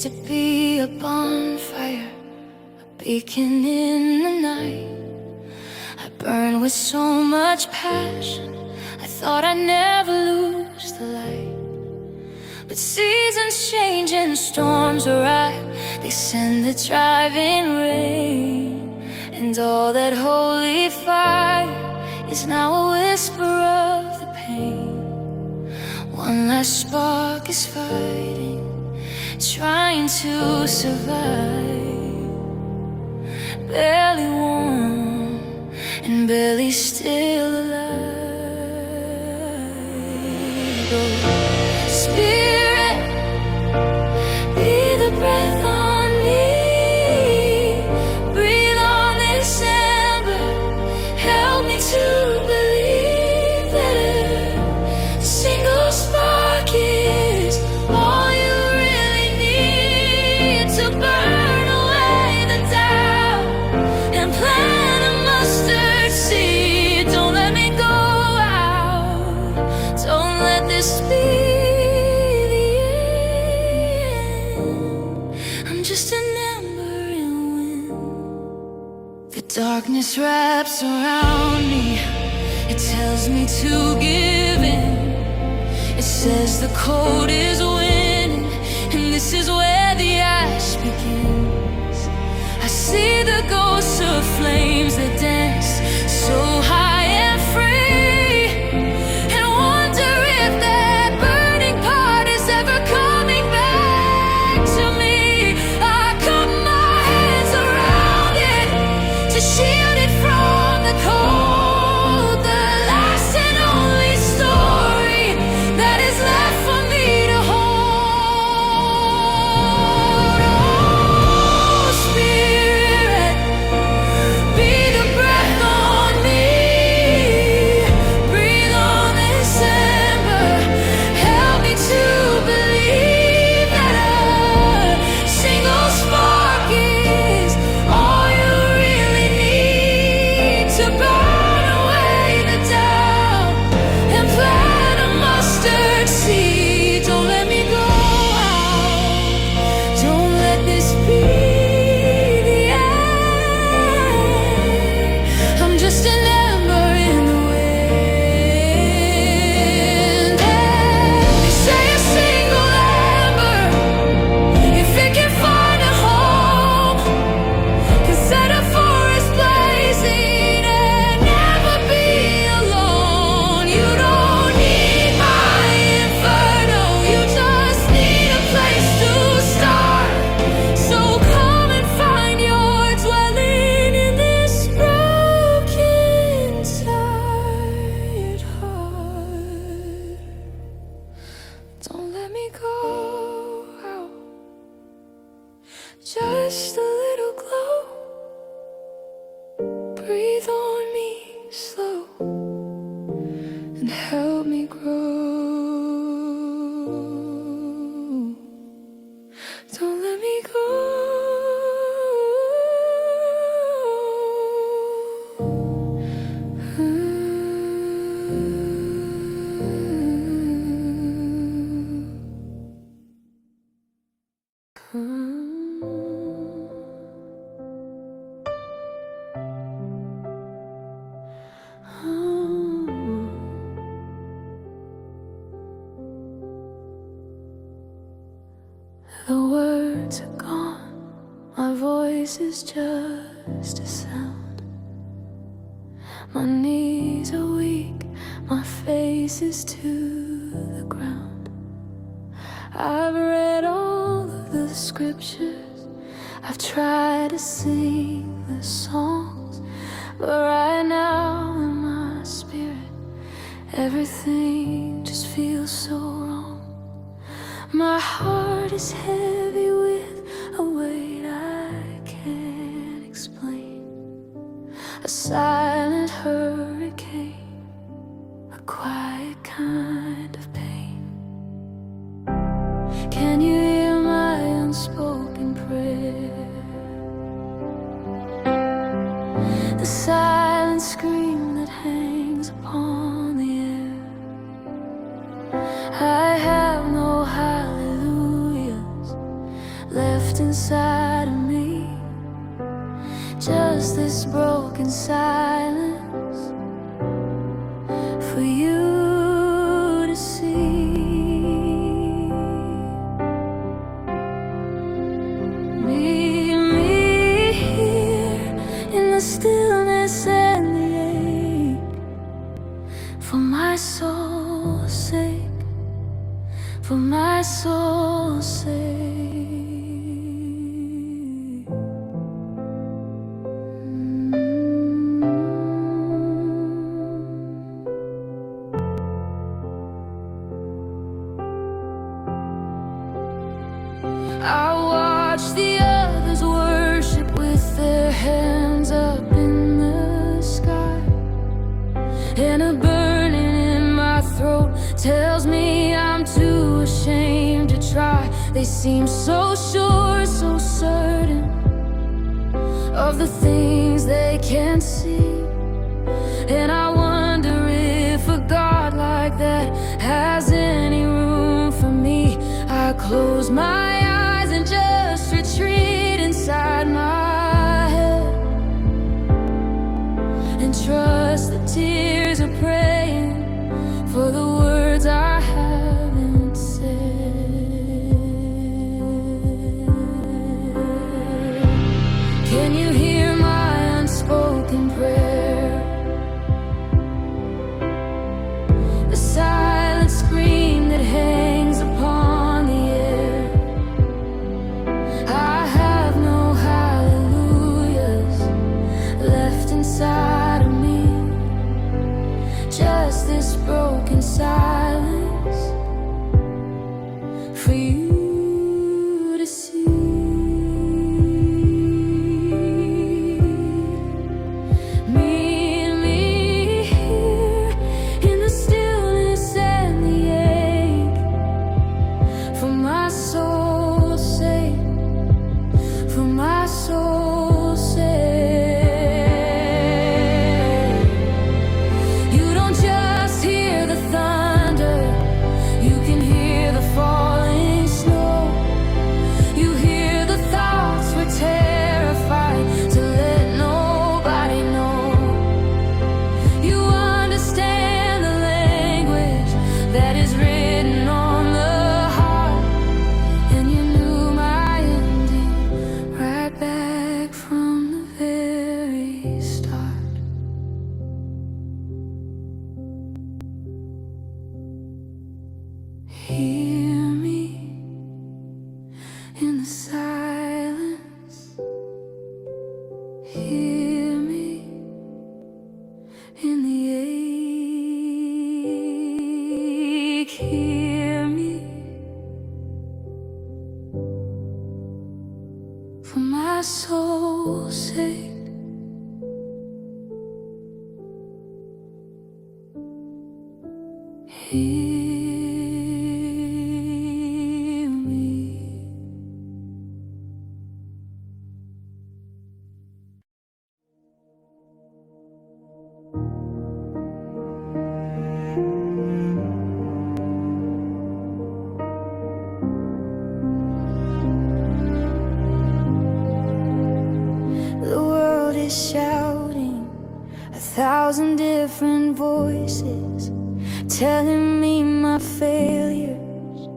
to be a bonfire, a beacon in the night. I burn with so much passion, I thought I'd never lose the light. But seasons change and storms arrive, they send the driving rain. And all that holy fire is now a whisper of the pain. One last spark is fighting, trying to survive. Barely warm and barely still alive. Oh, Spirit, be the breath on me. Breathe on this ember, help me to believe that a single spark is all you really need to burn away the doubt and plant a mustard seed. Don't let me go out, don't let this be the end. I'm just an ember in wind. The darkness wraps around me, it tells me to give in. It says the cold is winning, and this is where the ash begins. I see the ghosts of flames that dance so high and free, and wonder if that burning part is ever coming back to me. I cup my hands around it to shield it from the cold. The last and only story that is left for me to hold. Oh, Spirit, be the breath on me. Breathe on this ember, help me to believe that a single spark is all you really need to burn away the doubt and plant a mustard seed. Don't let me go out, don't let this be the end. I'm just an ember in the wind. They say a single ember, if it can find a home, can set a forest blazing and never be alone. You don't need my inferno, you just need a place to start. So come and find your dwelling in this broken, tired heart. Don't let me go out, just a little glow. Breathe on me slow and help me grow. Don't let me go. The words are gone, my voice is just a sound. My knees are weak, my face is to the ground. I've read all of the scriptures, I've tried to sing the songs, but right now in my spirit, everything just feels so wrong. My heart is heavy with a weight I can't explain. A silent hurricane, a quiet kind of pain. Can you hear my unspoken prayer? The silent scream that hangs upon the air. I have no hallelujahs just this broken silence for you to see. Meet me here in the stillness and the ache, for my soul's sake, for my soul's sake. I watch the others worship with their hands up in the sky, and a burning in my throat tells me I'm too ashamed to try. They seem so sure, so certain of the things they can't see, and I wonder if a God like that has any room for me. I close my eyes and just retreat inside my head and trust the tears are praying for the words I haven't said. Can you hear my unspoken prayer? The silent scream that hangs upon the air. I have no hallelujahs left inside of me, just this broken silence for you to see. Meet me here in the stillness and the ache, for my soul's sake, for my soul's sake. You don't just hear the thunder, you can hear the falling snow. You hear the thoughts we're terrified to let nobody know. You understand the language that is written on the heart, and you knew my ending right back from the very start. Hear me in the silence. Hear me in the ache. Hear me for my soul's sake. Hear me. The world is shouting 1,000 different voices, telling me my failures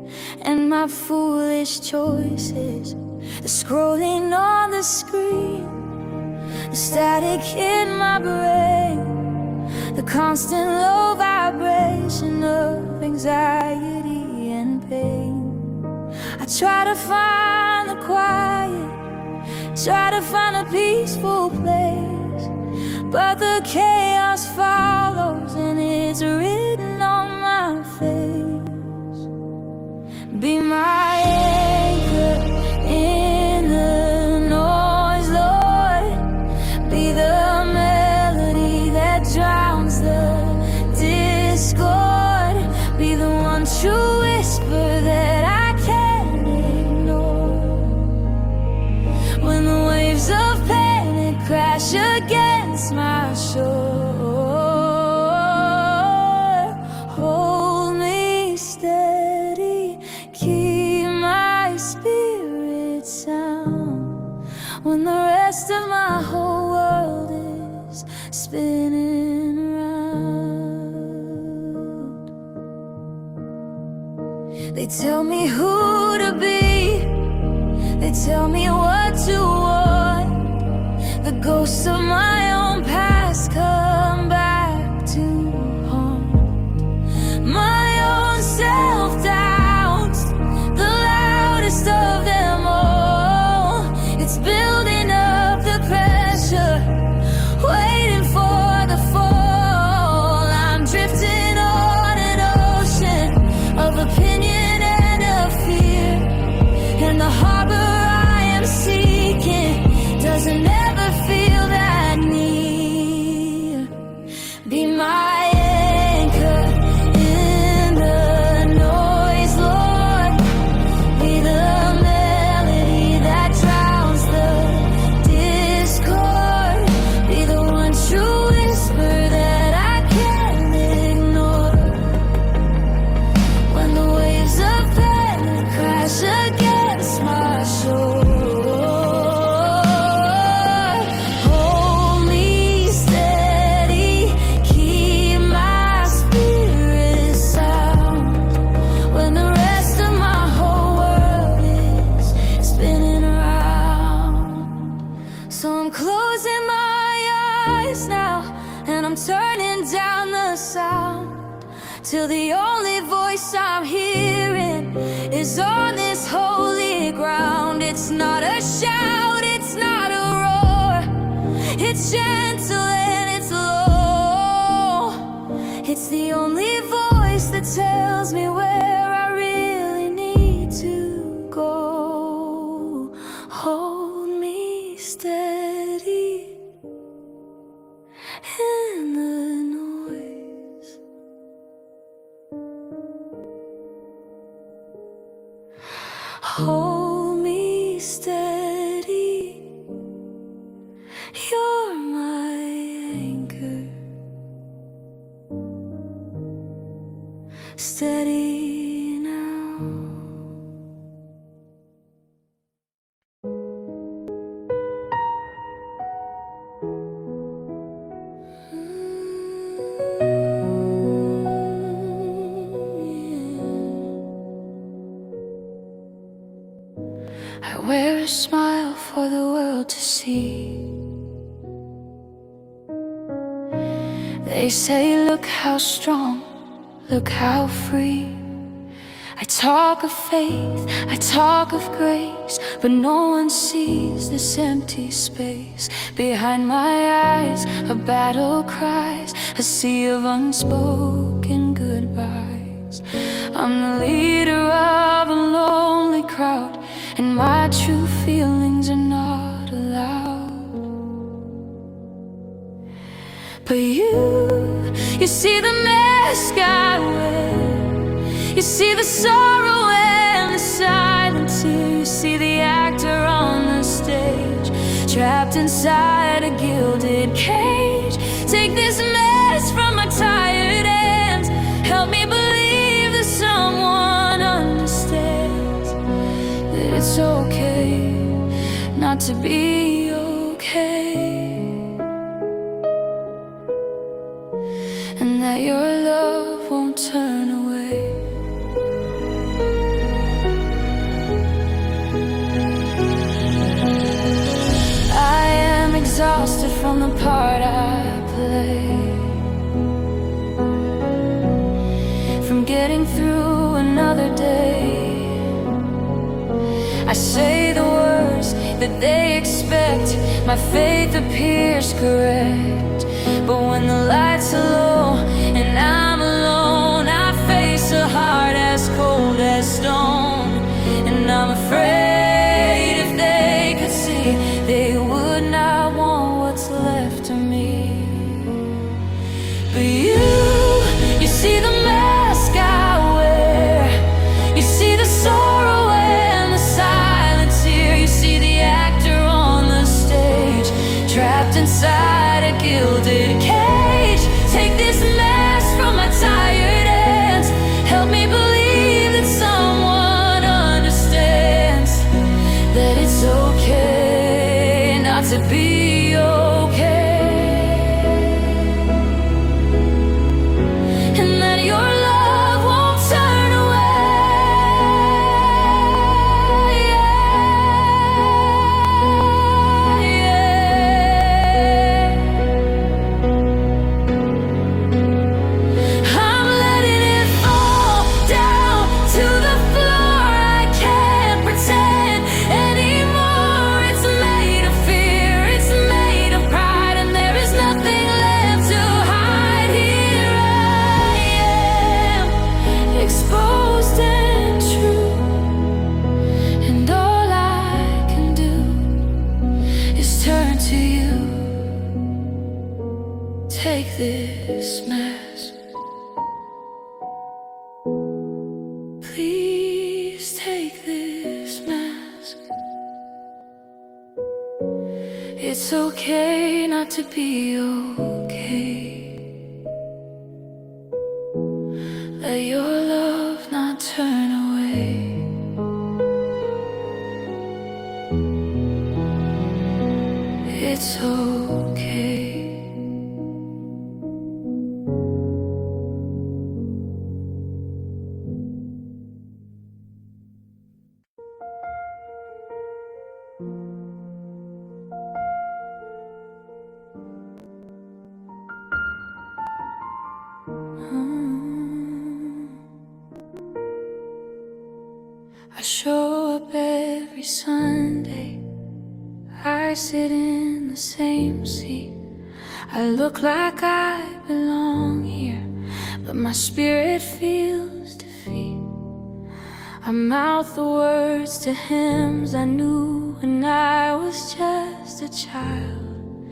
and my foolish choices. The scrolling on the screen, the static in my brain, the constant low vibration of anxiety and pain. I try to find the quiet, try to find a peaceful place, but the chaos follows and it's written on my face. Be my anchor in the noise, Lord. Be the melody that drowns the discord. Be the one true whisper that I can't ignore. When the waves of panic crash against my shore, hold me steady, keep my spirit sound. When the rest of my whole They tell me who to be, they tell me what to want. The ghosts of my own past come back to haunt my own self-doubts, the loudest of them all. It's building up the pressure, waiting for the fall. I'm drifting on an ocean of opinion and of fear, and the harbor I am seeking doesn't ever feel that near. Be my anchor in the noise, Lord. Be the melody that drowns the discord. Be the one true whisper that I can't ignore. When the waves of panic crash against my shore, hold me steady, keep my spirit sound. When the rest of my whole world is spinning around. So I'm closing my eyes now, and I'm turning down the sound, till the only voice I'm hearing is on this holy ground. It's not a shout, it's not a roar, it's gentle and it's low. It's the only voice that tells me where I really need to go. Hold me steady in the noise. Hold me steady, you're my anchor. Steady now. I wear a smile for the world to see. They say, look how strong, look how free. I talk of faith, I talk of grace, but no one sees this empty space. Behind my eyes, a battle cries, a sea of unspoken goodbyes. I'm the leader of a lonely crowd, and my true feelings are not allowed. But you see the mask I wear, you see the sorrow and the silent tear. You see the actor on the stage, trapped inside a gilded cage. Take this mess from my tired hands, help me believe that someone understands that it's okay not to be okay, and that your love won't turn away. I am exhausted from the part I play, from getting through another day. I say the words that they expect, my faith appears correct. But when the lights are low and I'm alone, I face a heart as cold as stone. And I'm afraid if they could see, they would not want what's left of me. But you see the mask I wear, you see the sorrow and the silent tear. You see the actor on the stage, trapped inside a gilded cage. Take this mask from my tired hands, help me believe that someone understands that it's okay not to be okay, and that your love won't turn away. take this mask. Please take this mask. It's okay not to be okay. Let your love not turn away. It's okay. I show up every Sunday. I sit in the same seat. I look like I belong here, but my spirit feels defeat. I mouth the words to hymns I knew when I was just a child.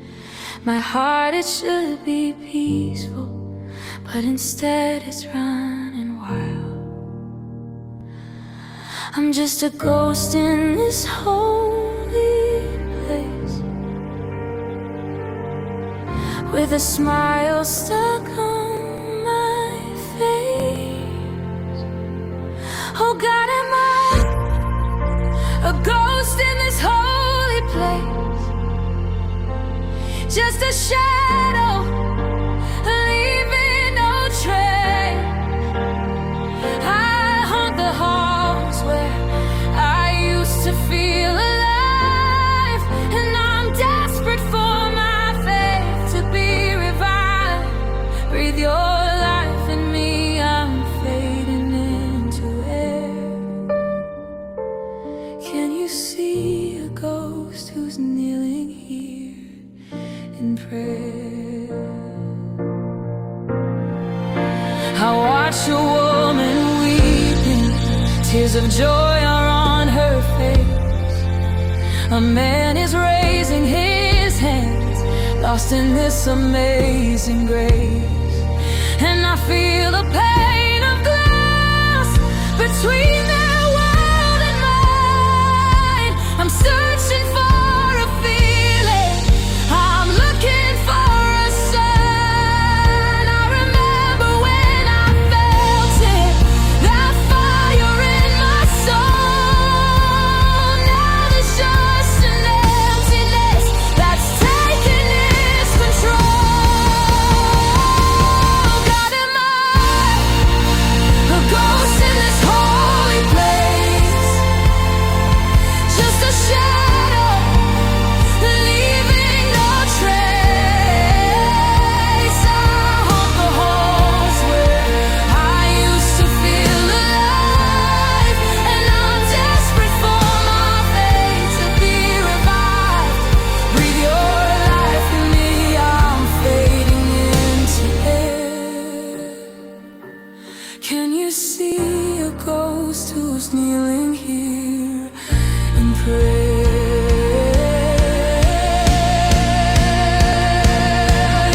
My heart, it should be peaceful, but instead it's running wild. I'm just a ghost in this holy place, with a smile stuck on my face. Oh God, am I a ghost in this holy place? Just a shadow, leaving no trace. I haunt the halls where I used to feel alive, and I'm desperate for my faith to be revived. Breathe your life in me, I'm fading into air. Can you see a ghost who's kneeling here in prayer? I watch a woman weeping, tears of joy are on her face. A man is raising his hands, lost in this amazing grace. And I feel the pain of glass between their world and mine. I'm searching for a feeling, I'm looking for a sign. I remember when I felt it, that fire in my soul. Now there's just an emptiness that's taking its control. God, am I a ghost in this holy place? Just a shadow, leaving no trace. I haunt the halls where I used to feel alive, and I'm desperate for my faith to be revived. Breathe your life in me, I'm fading into air. Can you see a ghost who's kneeling here in prayer?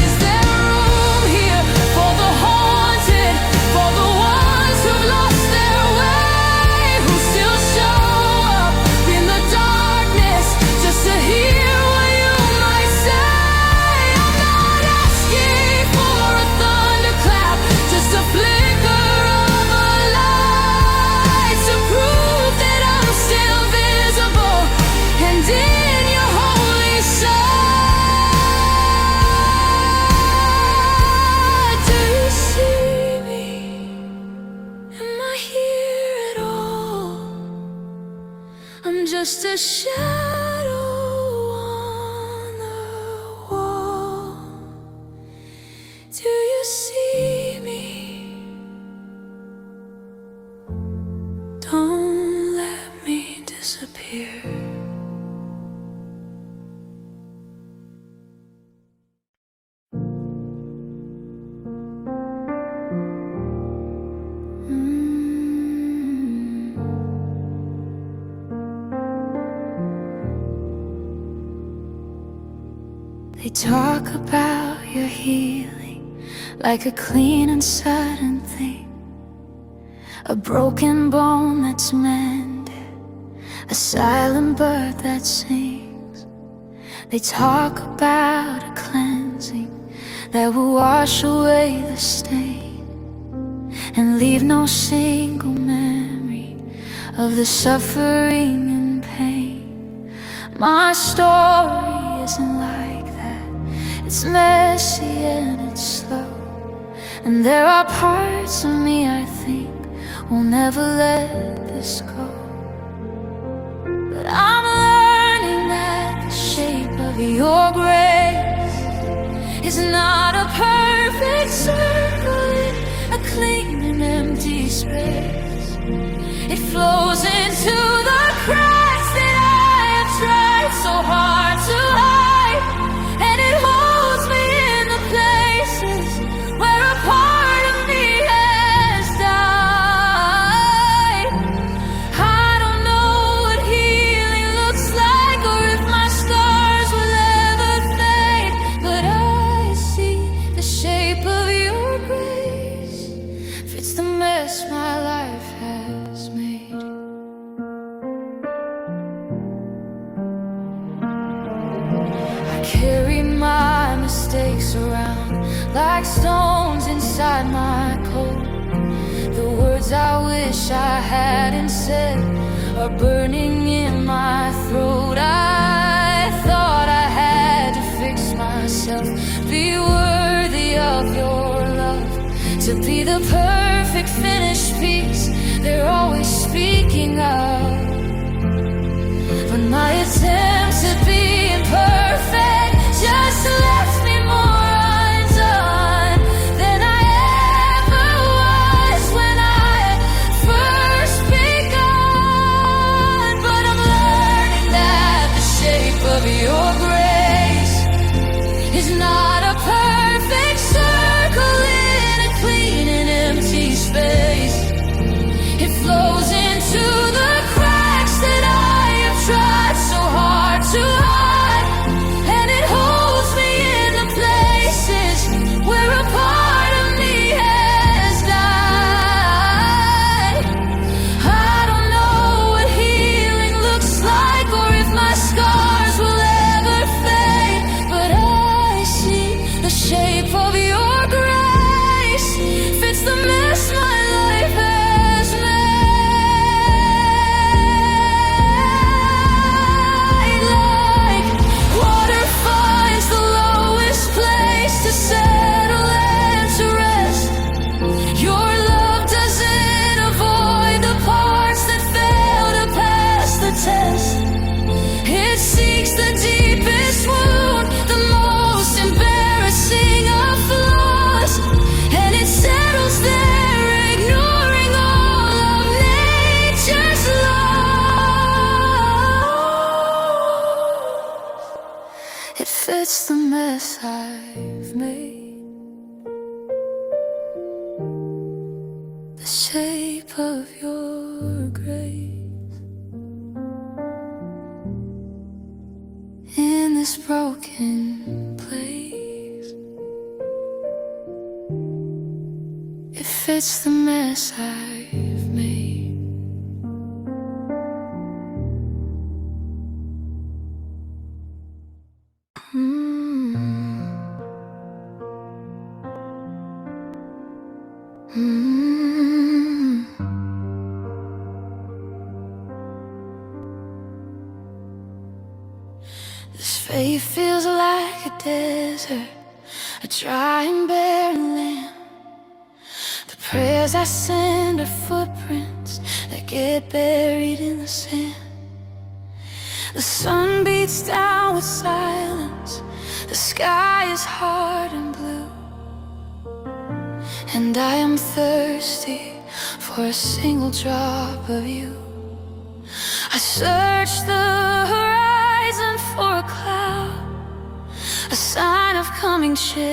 Is there room here for the haunted, for the ones who lost their way, who still show up in the darkness just to hear what you might say? I'm not asking for a thunderclap, just a flicker of a light to prove that I'm still visible and in your holy sight. Do you see me? Am I here at all? I'm just a shadow on the wall. Do you see me? Don't let me disappear. talk about your healing like a clean and sudden thing, a broken bone that's mended, a silent bird that sings. They talk about a cleansing that will wash away the stain and leave no single memory of the suffering and pain. My story isn't like that. It's messy and it's slow, and there are parts of me I think will never let this go. But I'm learning that the shape of your grace is not a perfect circle in a clean and empty space. It flows into the cracks that I have tried so hard to hide, and it holds me in the places where a part of me has died. I don't know what healing looks like or if my scars will ever fade, but I see the shape of your grace fits the mess my life has made. I carry my mistakes around like stones inside my coat. The words I wish I hadn't said are burning in my throat. I thought I had to fix myself, be worthy of your love, to be the perfect finished piece they're always speaking of. But my attempts at being perfect just left me more undone than I ever was when I first begun. But I'm learning that the shape of your grace is not a perfect circle in a clean and empty space. It flows into the cracks that I have tried so hard to hide, and it holds me in the places where a part of me has died. I don't know what healing looks like or if my scars will ever fade, but I see the shape of your grace fits the mess my life has made. Like water finds the lowest place to settle and to rest, your love doesn't avoid the parts that fail to pass the test. It seeks the deepest wound, the most embarrassing of flaws, and it settles there, ignoring all of nature's laws. It fits the mess I've made, the shape of your grace in this broken place. It fits the mess I've made. This faith feels like a desert, a dry and barren land. The prayers I send are footprints that get buried in the sand. The sun beats down with silence, the sky is hard and blue, and I am thirsty for a single drop of you. I search the horizon for a cloud, a sign of coming change,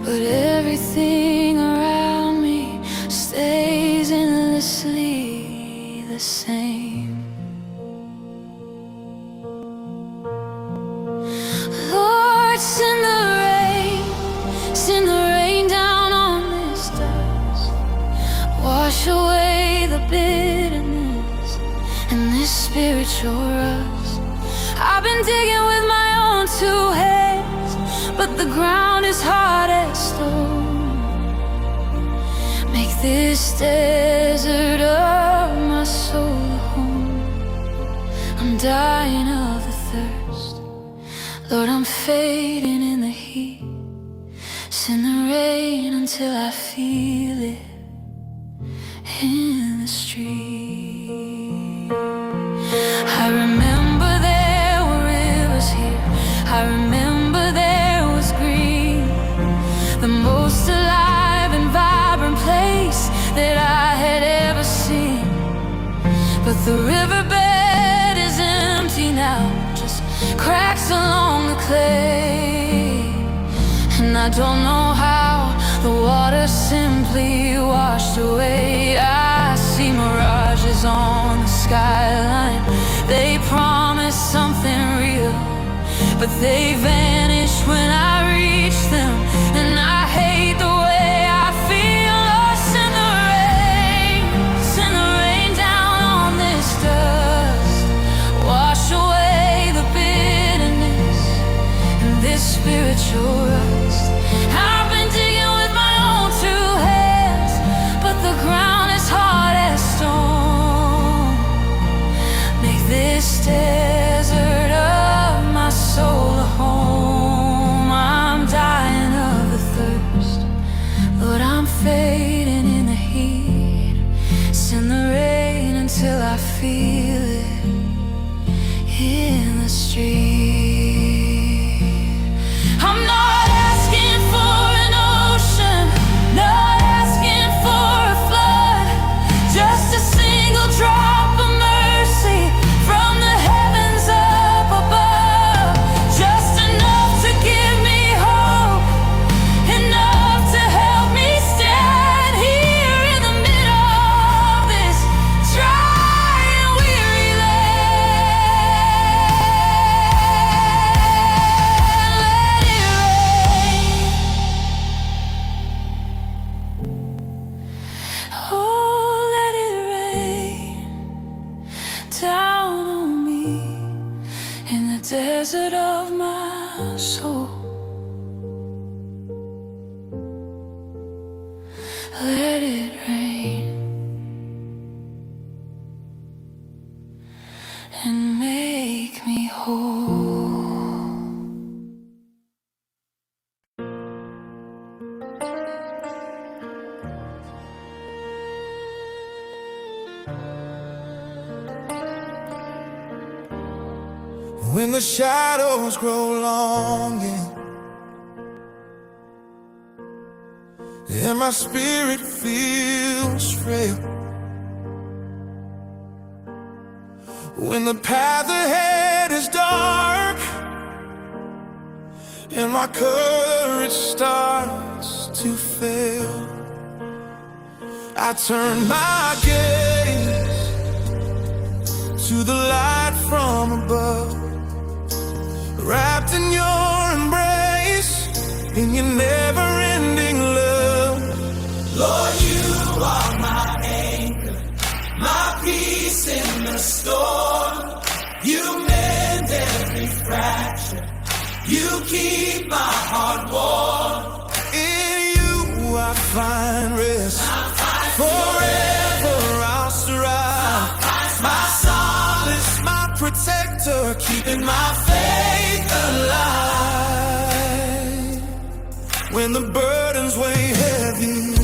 but everything around me stays endlessly the same. in this spiritual rust. I've been digging with my own two hands, but the ground is hard as stone. Make this desert of my soul a home. I'm dying of the thirst, Lord, I'm fading in the heat. Send the rain until I feel it in the street. I remember there were rivers here. I remember there was green, the most alive and vibrant place that I had ever seen. But the riverbed is empty now, just cracks along the clay. And I don't know how the water simply washed away. I see mirages on the skyline. They promise something real, but they vanish when I reach them. And I hate the way I feel. Oh, send the rain down on this dust. Wash away the bitterness and this spiritual rust. I've been digging with my own two hands, but the ground is hard as stone. Make this desert of my soul a home. I'm dying of the thirst, Lord, I'm fading in the heat. Send the rain until I feel it in the street. I'm not asking for an ocean, not asking for a flood, just a single drop of mercy from the heavens up above. Just enough to give me hope, enough to help me stand here in the middle of this dry and weary land. Let it rain. Oh, let it rain down on me in the desert of my soul. Let it rain and make me whole. When the shadows grow long and my spirit feels frail, when the path ahead is dark and my courage starts to fail, I turn my gaze to the light from above. Wrapped in your embrace, in your never-ending love. Lord, you are my anchor, my peace in the storm. You mend every fracture, you keep my heart warm. In you I find rest, forever I'll strive. My solace, My protector, keeping my faith alive. When the burdens weigh heavy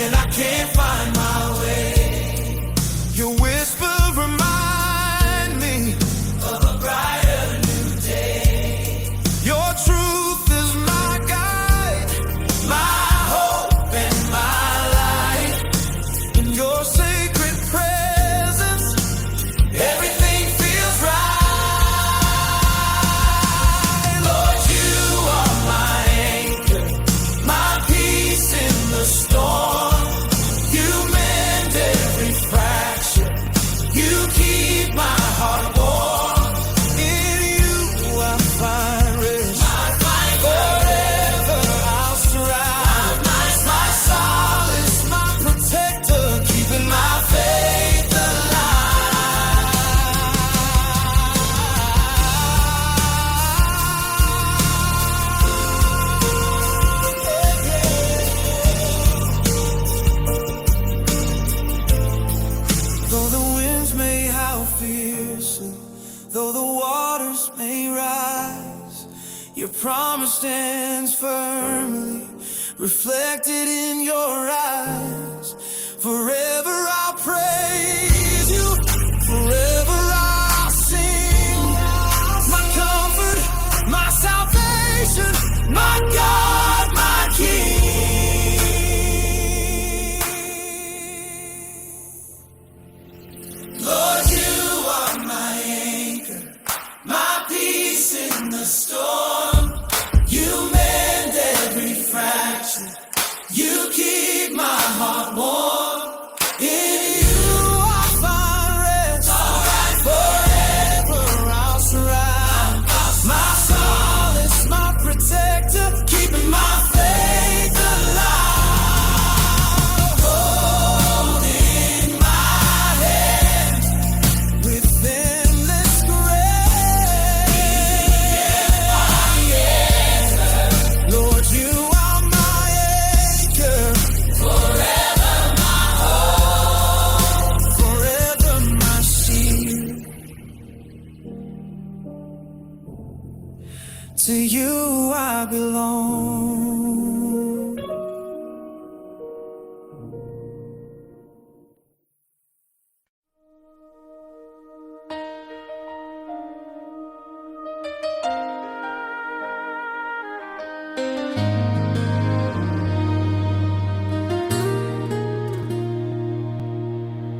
and I can't find my way, your whisper remind me of a brighter new day. your truth is my guide, my hope and my light. In your sacred presence, everything feels right. Lord, you are my anchor, my peace in the storm. You mend every fracture, you keep my heart warm. In you I find rest, forever I'll strive. My solace, My protector, keeping my faith alive. Though the waters may rise, your promise stands firmly, reflected in your eyes. Forever I'll praise you, forever I'll sing. My comfort, my salvation, my God, my King. Lord, you are my anchor, my peace in the storm. You mend every fracture, you keep my heart warm. In you I find rest, forever I'll surround. My solace, my protector, keeping my faith alive. Holding my hand with endless grace. Lord, you are my anchor, forever my hope, forever my shield. To you I belong.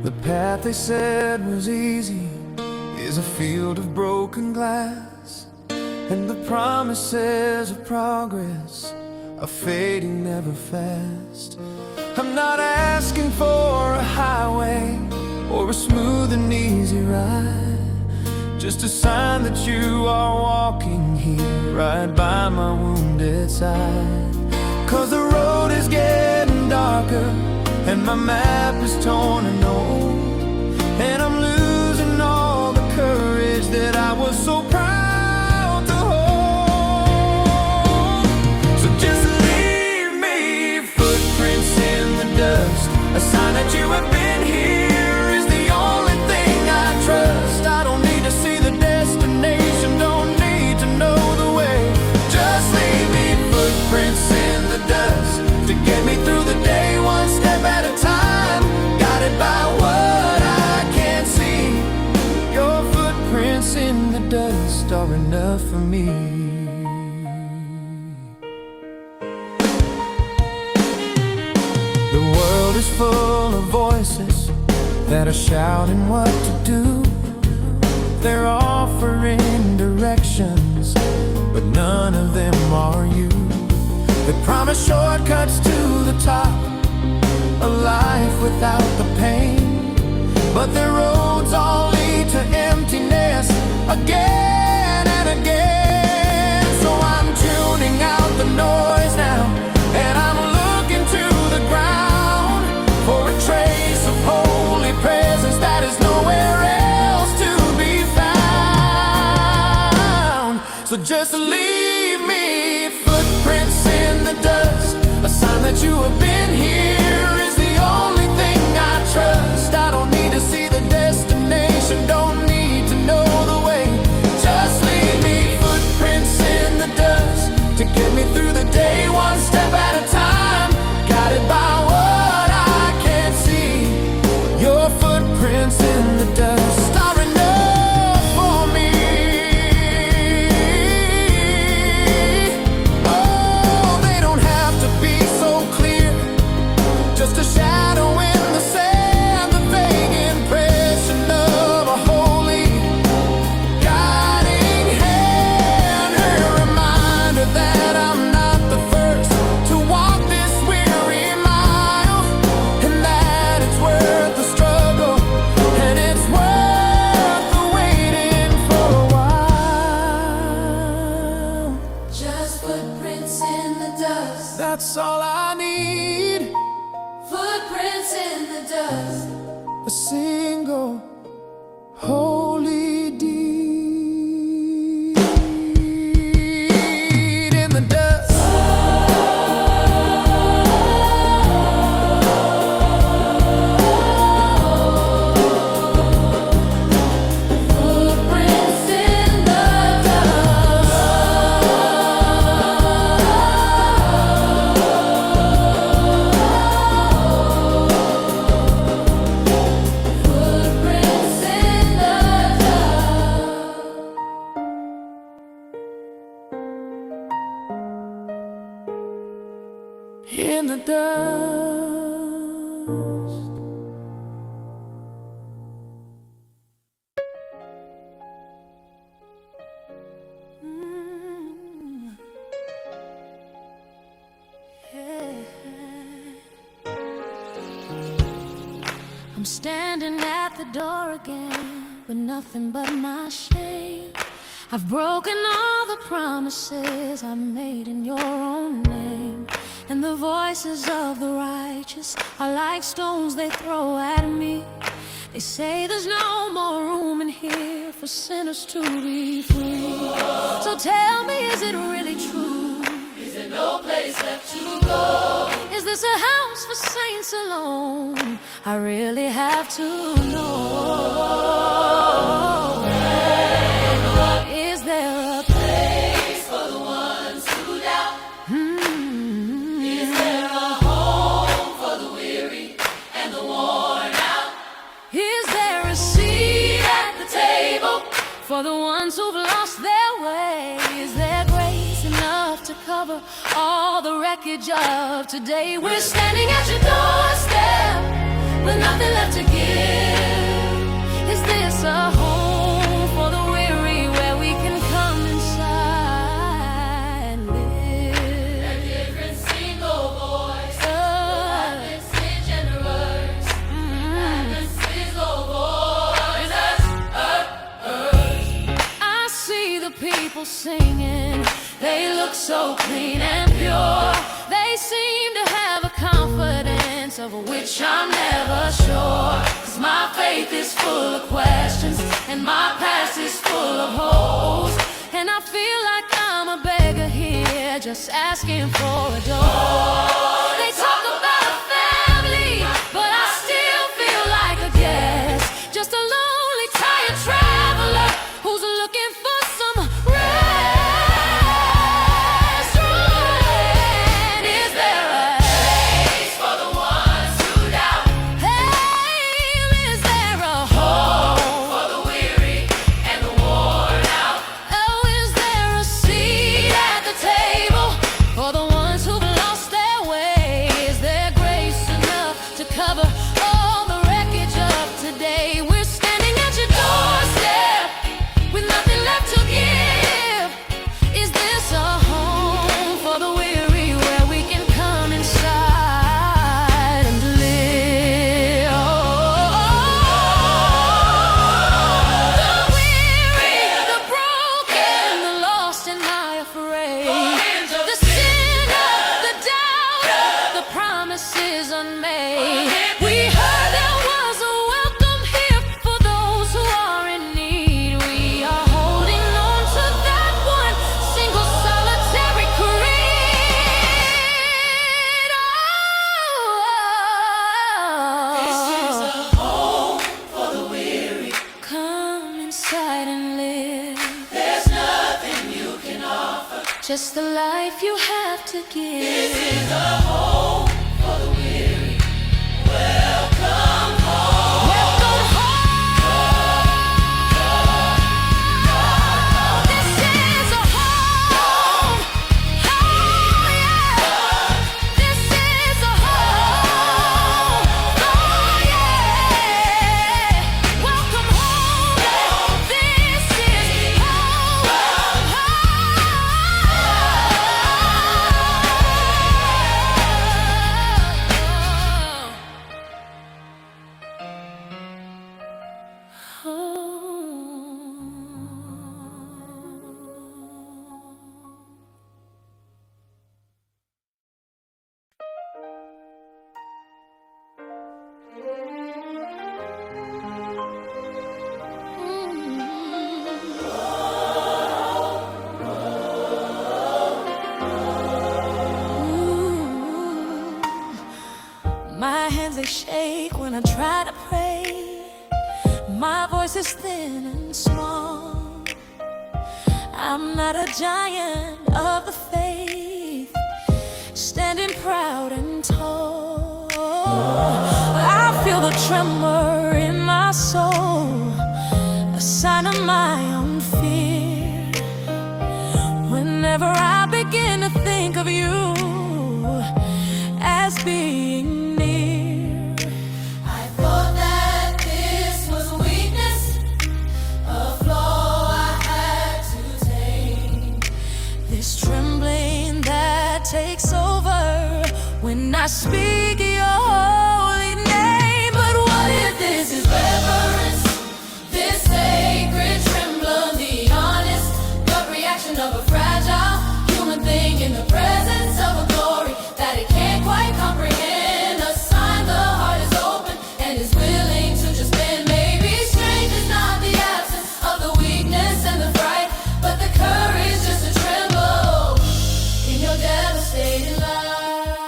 The path they said was easy is a field of broken glass, and the promises of progress are fading never fast. I'm not asking for a highway or a smooth and easy ride, just a sign that you are walking here right by my wounded side. 'Cause the road is getting darker and my map is torn and old, and I'm losing all the courage that I was so proud to hold. So just leave me footprints in the dust, a sign that you have been here is the only thing I trust. I don't need to see the destination, don't need to know the way. Just leave me footprints in the dust to get me through the day one step at a time, guided by what I can't see. Your footprints in the dust are enough for me. The world is full of voices that are shouting what to do. They're offering directions, but none of them are you. They promise shortcuts to the top, a life without the pain, but their roads all lead to emptiness again and again. So I'm tuning out the noise now, and I'm looking to the ground for a trace of holy presence that is nowhere else to be found. So just leave me footprints in the dust, a sign that you have been here is the only thing I trust. I don't need to see the destination, don't need to know the way. Just leave me footprints in the dust to get me through the day one step at a time, guided by what I can't see. Your footprints in the dust are enough for me. dust. I'm standing at the door again with nothing but my shame. I've broken all the promises I made in your own name. And the voices of the righteous are like stones they throw at me. They say there's no more room in here for sinners to be free. So tell me, is it really true? Is there no place left to go? Is this a house for saints alone? I really have to know. Is there a place for the ones who doubt? Is there a home for the weary and the worn out? Is there a seat at the table for the ones who've lost their way? Is there grace enough to cover all the wreckage of today? We're standing at your doorstep with nothing left to give. Is this a home for the weary where we can come inside and live? A different single voice, gladness is generous. Gladness is all voices. I see the people singing, they look so clean and pure. They seem to have a confidence of which I'm never sure. 'Cause my faith is full of questions and my past is full of holes. And I feel like I'm a beggar here, just asking for a door. They talk about a family, but I still feel like a guest, just a lonely, tired traveler who's looking for some rest. And is there a place for the ones who doubt? Hey, is there a home for the weary and the worn out? Oh, is there a seat at the table for the ones who've lost their way? Is there grace enough to cover all the wreckage of today? We're standing at your doorstep with nothing left to give. Is this a home for the weary where we can come inside and live? The weary, the broken, the lost and I afraid. The sinner, the doubter, the promises unmade. We heard there was a welcome here for those who are in need. We are holding on to that one single solitary creed. This is a home for the weary. Come inside and live. There's nothing you can offer, just the life you have to give. This is a home for the weary. Welcome home. Welcome home. This is a home. Oh yeah. This is a home. Oh yeah. Welcome home. This is home. My hands they shake when I try to pray. My voice is thin and small. I'm not a giant of the faith, standing proud and tall. I feel the tremor in my soul, a sign of my own fear. Whenever I begin to think of you as speak your holy name. But what if this is reverence? This sacred tremble, the honest gut reaction of a fragile human thing in the presence of a glory that it can't quite comprehend. A sign the heart is open and is willing to just bend. Maybe strength is not the absence of the weakness and the fright, but the courage just to tremble in your devastated life.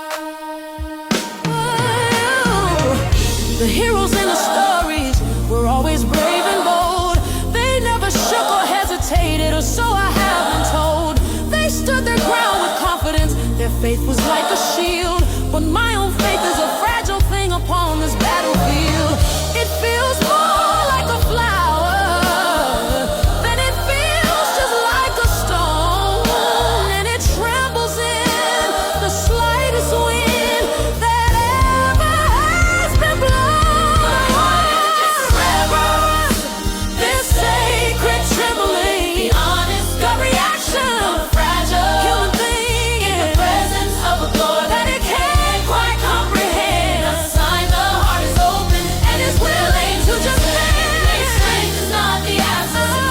The heroes in the stories were always brave and bold. They never shook or hesitated, or so I have been told. They stood their ground with confidence. Their faith was like a shield. But my own faith is a fragile thing upon this battlefield. It feels more like a flower than it feels just like a stone. And it trembles in the slightest wind that ever has been blown. This sacred trembling, the honest gut reaction of a fragile human thing in the presence of a glory that it can't quite comprehend. A sign the heart is open and is willing to just bend. Strength is not the absence of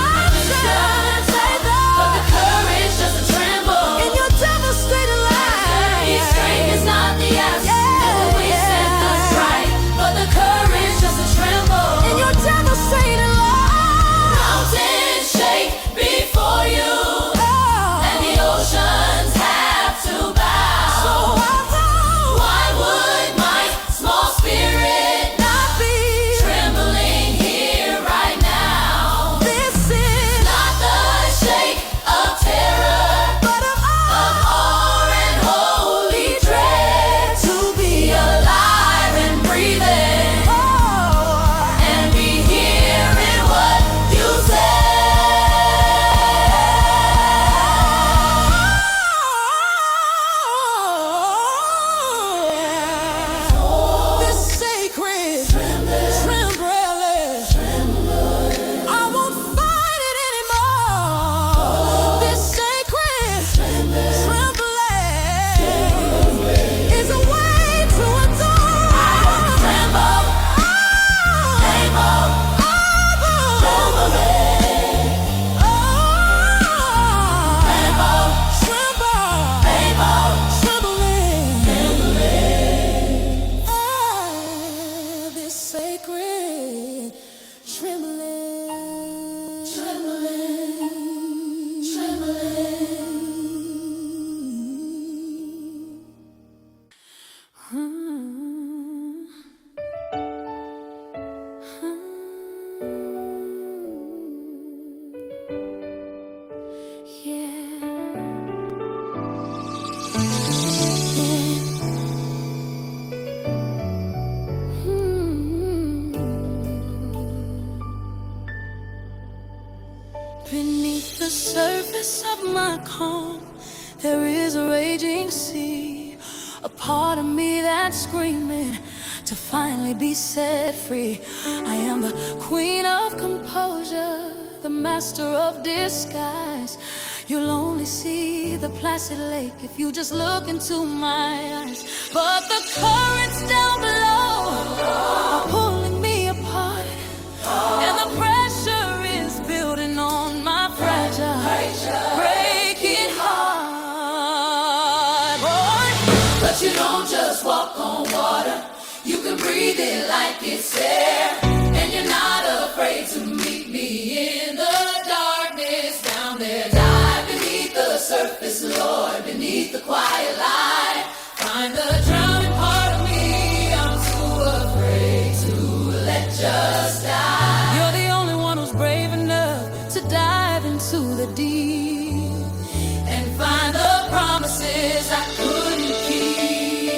but the courage just to tremble in your devastated life. Strength is not the absence of the weak and the strife, but the courage just to tremble in your devastated life. Mountains shake before you, and the oceans have to bow. So why would my small spirit not be trembling here right now? This is not the shake of terror, but of awe and holy dread. To be alive and breathing, and be hearing what you say. This sacred trembling, I won't fight it anymore. This sacred trembling is a way to adore. Tremble, this sacred trembling, Beneath the surface of my calm, there is a raging sea. A part of me that's screaming to finally be set free. I am the queen of composure, the master of disguise. You'll only see the placid lake if you just look into my eyes. But the currents down below are pulling me apart, and the pressure is building on my fragile, breaking heart. Boy, but you don't just walk on water, you can breathe it like it's air. And you're not afraid to meet me in the darkness down there. Dive beneath the surface, Lord, beneath the quiet light. Find the drowning part of me, I'm too afraid to let just die. You're the only one who's brave enough to dive into the deep and find the promises I couldn't keep.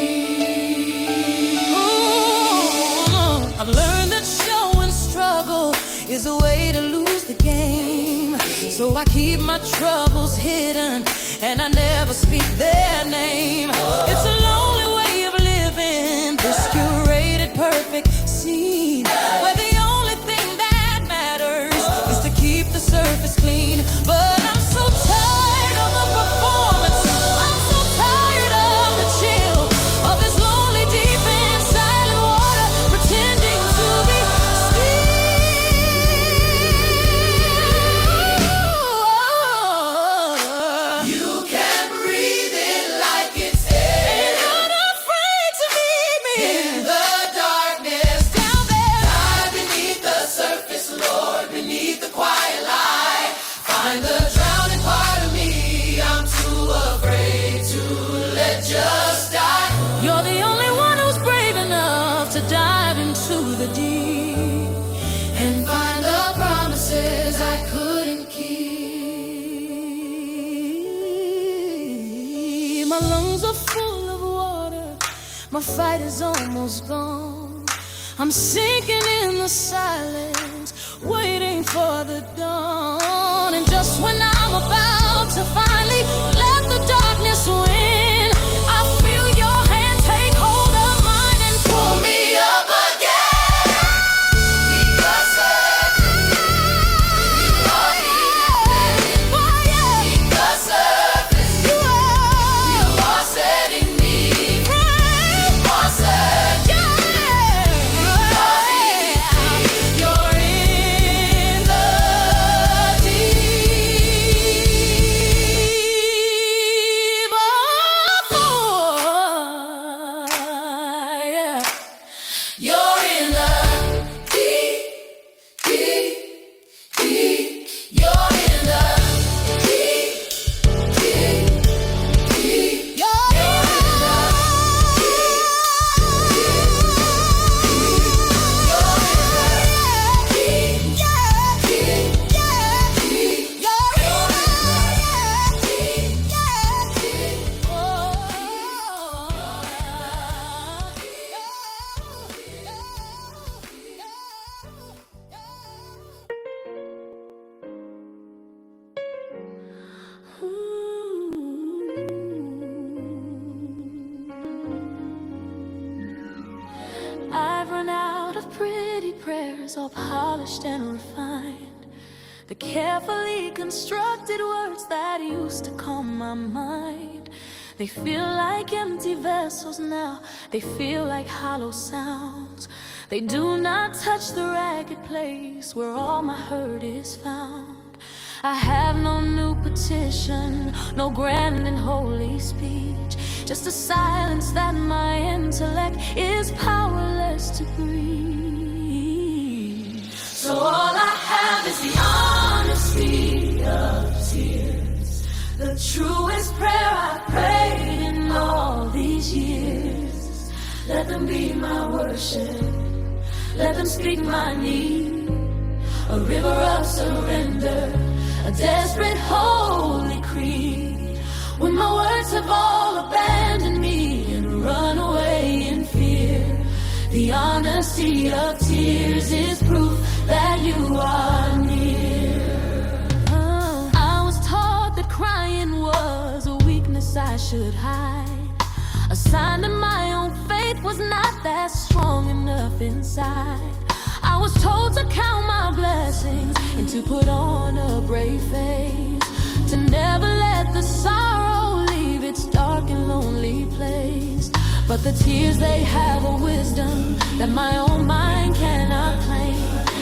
Ooh, I've learned that showing struggle is a way to lose the game. So I keep my troubles hidden and I never speak their name. It's a lonely way of living, this curated perfect scene, where the only thing that matters is to keep the surface clean. But I'm so tired of the performance, I'm so tired of the chill of this lonely shoes are full of water. My fight is almost gone. I'm sinking in the silence, waiting for the dawn. And just when I'm about to finally let the darkness win, I feel your hand take hold of mine and pull me up again. Because of you are here. Because of you are setting me free. You are setting you're in the deep. You're in the deep, deep, deep. You're in the deep, deep, deep. You're in the I've run out of pretty prayers, all polished and refined. The carefully constructed words that used to calm my mind. They feel like empty vessels now. They feel like hollow sounds. They do not touch the ragged place where all my hurt is found. I have no new petition, no grand and holy speech, just a silence that my intellect is powerless to breathe. So all I have is the honesty of tears, the truest prayer I've prayed in all these years. Let them be my worship, let them speak my need, a river of surrender, a desperate holy creed. When my words have all abandoned me and run away in fear, the honesty of tears is proof that you are near. I was taught that crying was a weakness I should hide, a sign that my own faith was not that strong enough inside. I was told to count my blessings and to put on a brave face, to never let the sorrow leave its dark and lonely place. But the tears, they have a wisdom that my own mind cannot claim,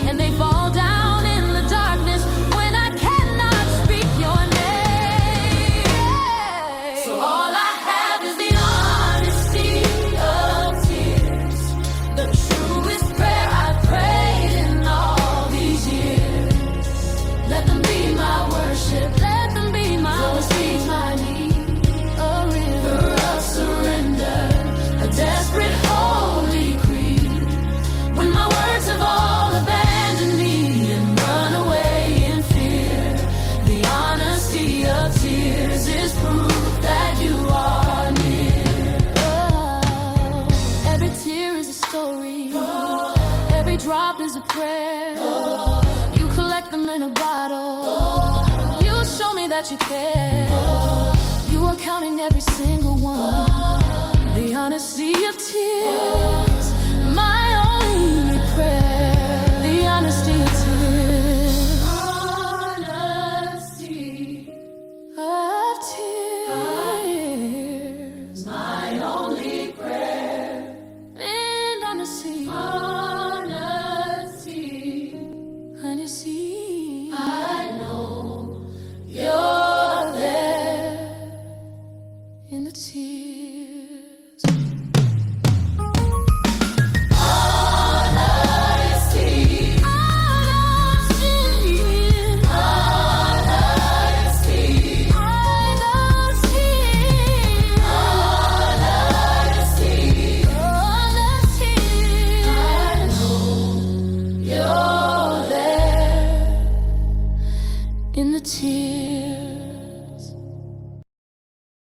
and they fall down in the darkness when I cannot speak your name. So all I have is the honesty of tears, the truest prayer I've prayed in all these years. Let them be my worship, let them be my speak my need, a river of surrender, a desperate holy creed. When my words have all abandoned me and run away in fear, the honesty of tears is proof that you are near. Oh, every tear is a story, every drop is a prayer. You collect them in a bottle, you show me that you care. You are counting every single one, the honesty of tears, my only prayer. The honesty